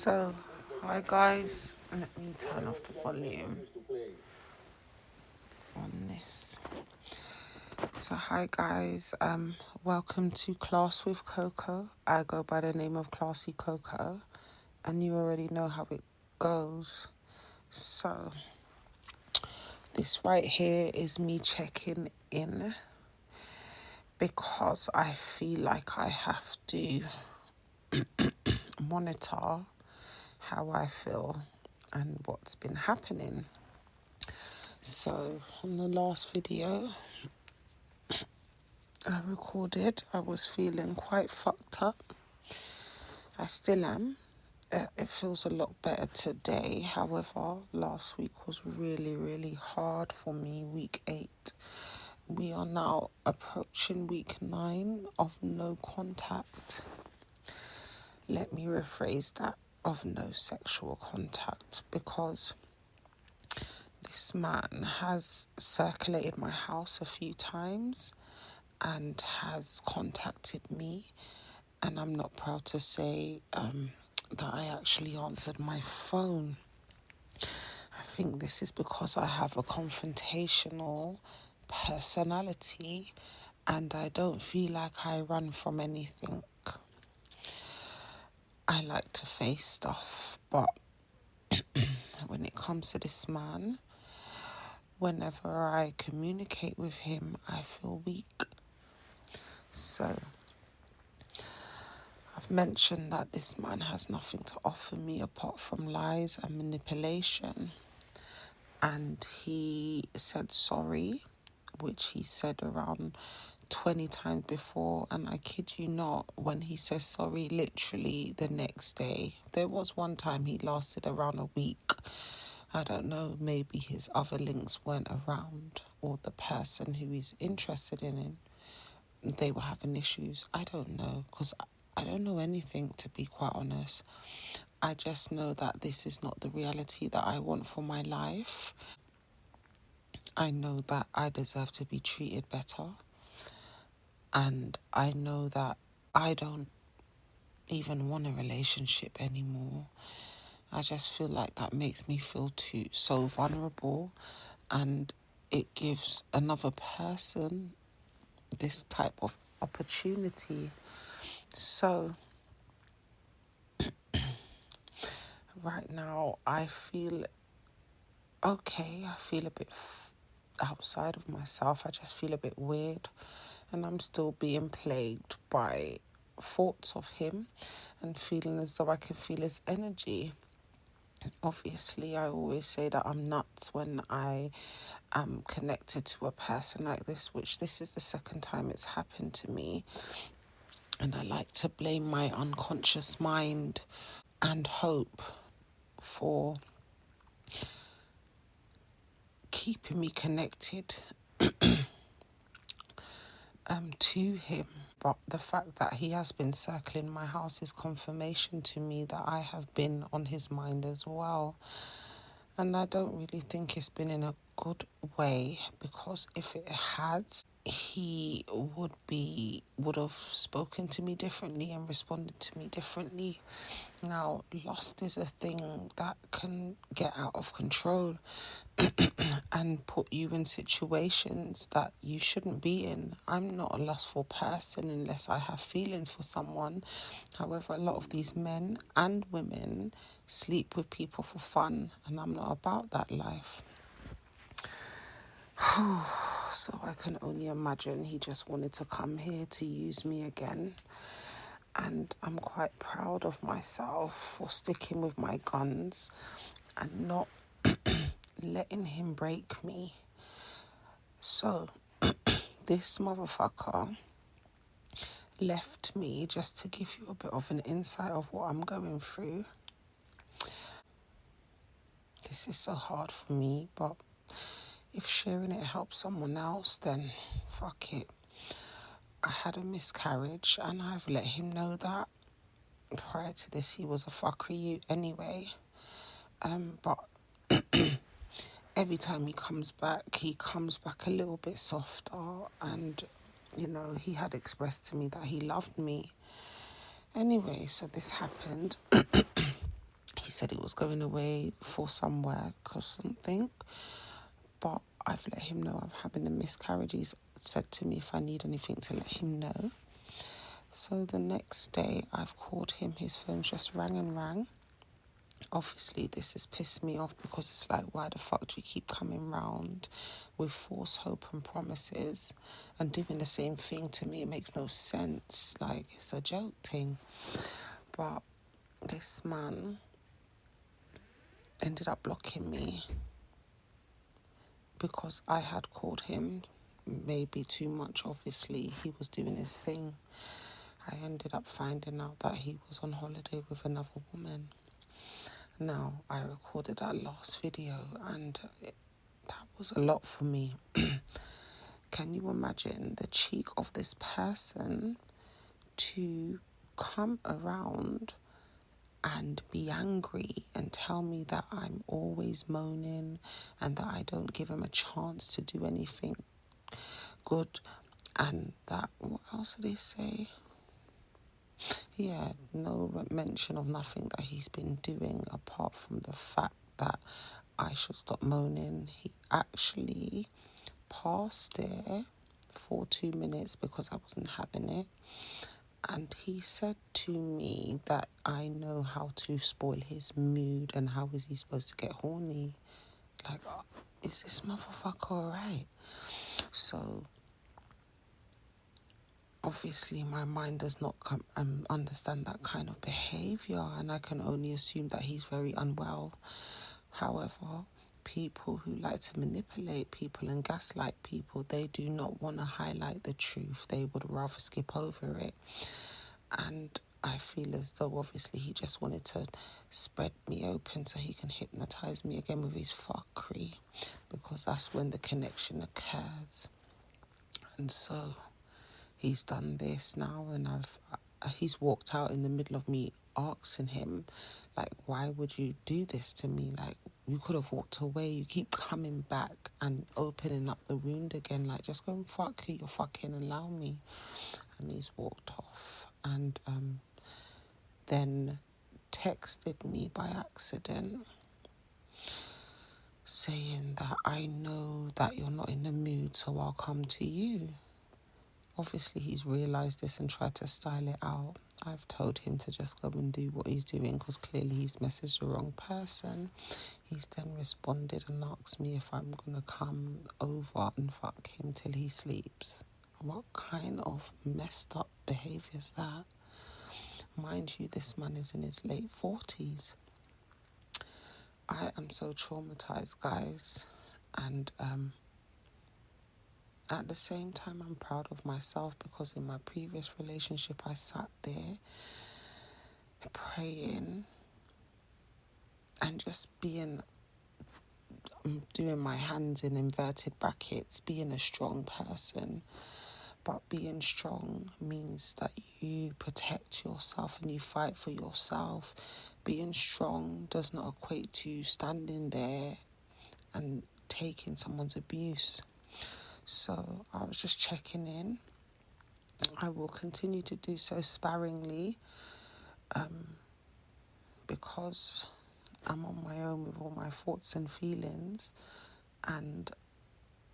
So, hi guys, let me turn off the volume on this. So, hi guys, welcome to Class with Coco. I go by the name of Classy Coco, and you already know how it goes. So, this right here is me checking in because I feel like I have to monitor how I feel and what's been happening. So, on the last video I recorded, I was feeling quite fucked up. I still am. It feels a lot better today. However, last week was really, really hard for me. Week 8. We are now approaching week 9 of no contact. Let me rephrase that, of no sexual contact, because this man has circulated my house a few times and has contacted me, and I'm not proud to say that I actually answered my phone. I think this is because I have a confrontational personality and I don't feel like I run from anything. I like to face stuff, but when it comes to this man, whenever I communicate with him, I feel weak. So, I've mentioned that this man has nothing to offer me apart from lies and manipulation. And he said sorry, which he said around 20 times before. And I kid you not, when he says sorry, literally the next day. There was one time he lasted around a week. I don't know, maybe his other links weren't around, or the person who he's interested in him, they were having issues. I don't know, because I don't know anything, to be quite honest. I just know that this is not the reality that I want for my life. I know that I deserve to be treated better. And I know that I don't even want a relationship anymore. I just feel like that makes me feel so vulnerable, and it gives another person this type of opportunity. So right now I feel okay. I feel a bit outside of myself. I just feel a bit weird, and I'm still being plagued by thoughts of him and feeling as though I can feel his energy. Obviously, I always say that I'm nuts when I am connected to a person like this, which this is the second time it's happened to me. And I like to blame my unconscious mind and hope for keeping me connected to him. But the fact that he has been circling my house is confirmation to me that I have been on his mind as well. And I don't really think it's been in a good way, because if it had, he would have spoken to me differently and responded to me differently. Now, lust is a thing that can get out of control and put you in situations that you shouldn't be in. I'm not a lustful person unless I have feelings for someone. However, a lot of these men and women sleep with people for fun, and I'm not about that life. So I can only imagine he just wanted to come here to use me again. And I'm quite proud of myself for sticking with my guns and not letting him break me. So, this motherfucker left me, just to give you a bit of an insight of what I'm going through. This is so hard for me, but if sharing it helps someone else, then fuck it. I had a miscarriage, and I've let him know that. Prior to this, he was a fucker anyway. But every time he comes back a little bit softer. And, you know, he had expressed to me that he loved me. Anyway, so this happened. He said he was going away for some work or something, but I've let him know I'm having a miscarriage. He's said to me if I need anything to let him know. So the next day I've called him, his phone just rang and rang. Obviously this has pissed me off because it's like, why the fuck do you keep coming round with false hope and promises and doing the same thing to me? It makes no sense. Like, it's a joke thing. But this man ended up blocking me because I had called him maybe too much. Obviously he was doing his thing. I ended up finding out that he was on holiday with another woman. Now, I recorded that last video and that was a lot for me. Can you imagine the cheek of this person to come around and be angry and tell me that I'm always moaning and that I don't give him a chance to do anything good, and that, what else did he say? Yeah, no mention of nothing that he's been doing apart from the fact that I should stop moaning. He actually paused there for 2 minutes because I wasn't having it. And he said to me that I know how to spoil his mood and how is he supposed to get horny. Like, is this motherfucker alright? So obviously my mind does not understand that kind of behaviour, and I can only assume that he's very unwell. However, people who like to manipulate people and gaslight people, they do not want to highlight the truth. They would rather skip over it. And I feel as though obviously he just wanted to spread me open so he can hypnotise me again with his fuckery, because that's when the connection occurs. And so he's done this now, and he's walked out in the middle of me asking him, like, why would you do this to me? Like, you could have walked away. You keep coming back and opening up the wound again. Like, just go and fuck who you're fucking, allow me. And he's walked off. And then texted me by accident saying that I know that you're not in the mood, so I'll come to you. Obviously, he's realised this and tried to style it out. I've told him to just go and do what he's doing because clearly he's messaged the wrong person. He's then responded and asked me if I'm going to come over and fuck him till he sleeps. What kind of messed up behaviour is that? Mind you, this man is in his late 40s. I am so traumatised, guys. And at the same time, I'm proud of myself because in my previous relationship, I sat there praying and just doing my hands in inverted brackets, being a strong person. But being strong means that you protect yourself and you fight for yourself. Being strong does not equate to standing there and taking someone's abuse. So I was just checking in. I will continue to do so sparingly because I'm on my own with all my thoughts and feelings. And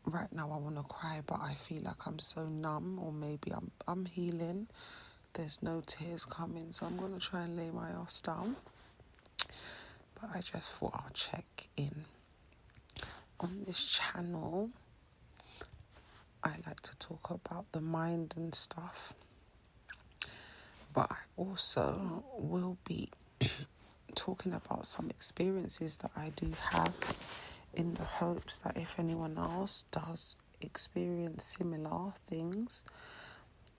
right now I want to cry, but I feel like I'm so numb, or maybe I'm healing. There's no tears coming, so I'm going to try and lay my ass down. But I just thought I'll check in. On this channel, I like to talk about the mind and stuff. But I also will be talking about some experiences that I do have, in the hopes that if anyone else does experience similar things,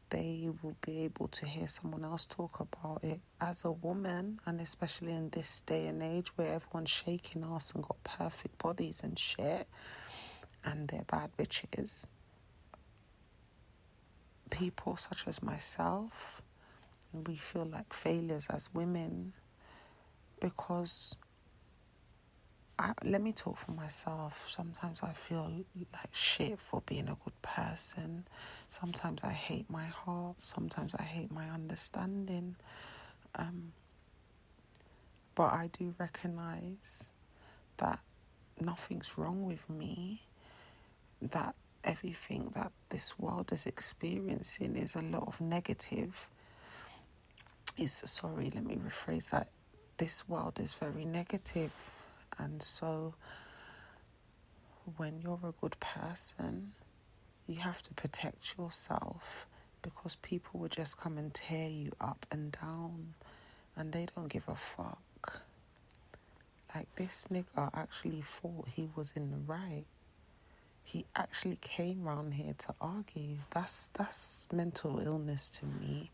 they will be able to hear someone else talk about it. As a woman, and especially in this day and age where everyone's shaking ass and got perfect bodies and shit, and they're bad bitches, people such as myself, we feel like failures as women because let me talk for myself. Sometimes I feel like shit for being a good person. Sometimes I hate my heart. Sometimes I hate my understanding. But I do recognise that nothing's wrong with me, that everything that this world is experiencing is a lot of negative. Let me rephrase that. This world is very negative, and so when you're a good person, you have to protect yourself, because people will just come and tear you up and down, and they don't give a fuck. Like, this nigga actually thought he was in the right. He actually came round here to argue. That's mental illness to me.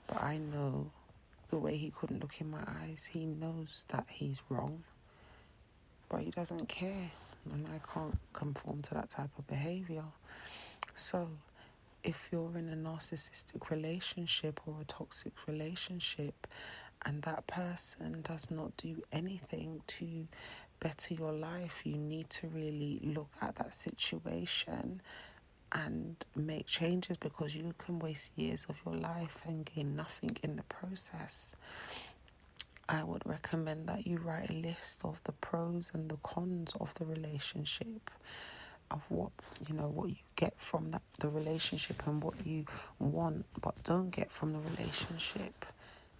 But I know the way he couldn't look in my eyes, he knows that he's wrong. But he doesn't care. And I can't conform to that type of behaviour. So, if you're in a narcissistic relationship or a toxic relationship and that person does not do anything to better your life, you need to really look at that situation and make changes, because you can waste years of your life and gain nothing in the process. I would recommend that you write a list of the pros and the cons of the relationship, of what you get from the relationship and what you want but don't get from the relationship,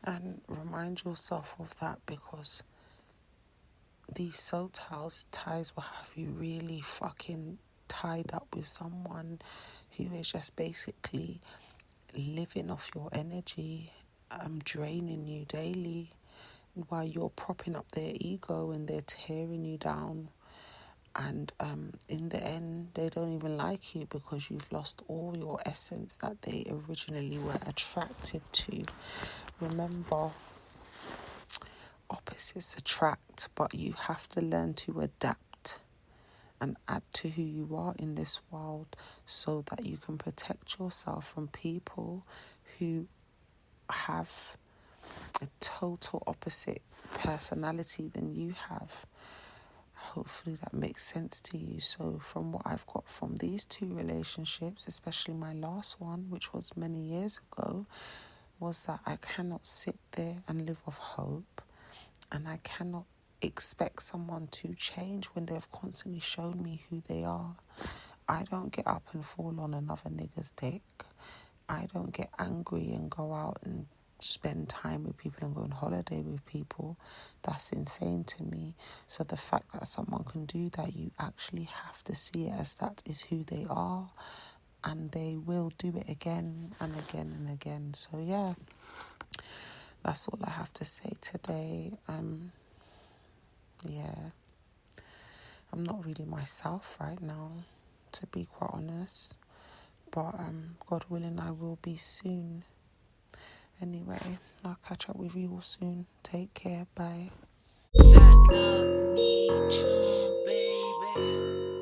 and remind yourself of that, because these soul ties will have you really fucking tied up with someone who is just basically living off your energy, draining you daily, while you're propping up their ego and they're tearing you down. And in the end, they don't even like you, because you've lost all your essence that they originally were attracted to. Remember, opposites attract, but you have to learn to adapt and add to who you are in this world, so that you can protect yourself from people who have a total opposite personality than you have. Hopefully that makes sense to you. So from what I've got from these two relationships, especially my last one, which was many years ago, was that I cannot sit there and live off hope, and I cannot expect someone to change when they've constantly shown me who they are. I don't get up and fall on another nigga's dick. I don't get angry and go out and spend time with people and go on holiday with people. That's insane to me. So the fact that someone can do that, you actually have to see it as that is who they are, and they will do it again and again and again. So yeah, that's all I have to say today. I'm not really myself right now, to be quite honest, but God willing, I will be soon. Anyway, I'll catch up with you all soon. Take care. Bye. That love need you, baby.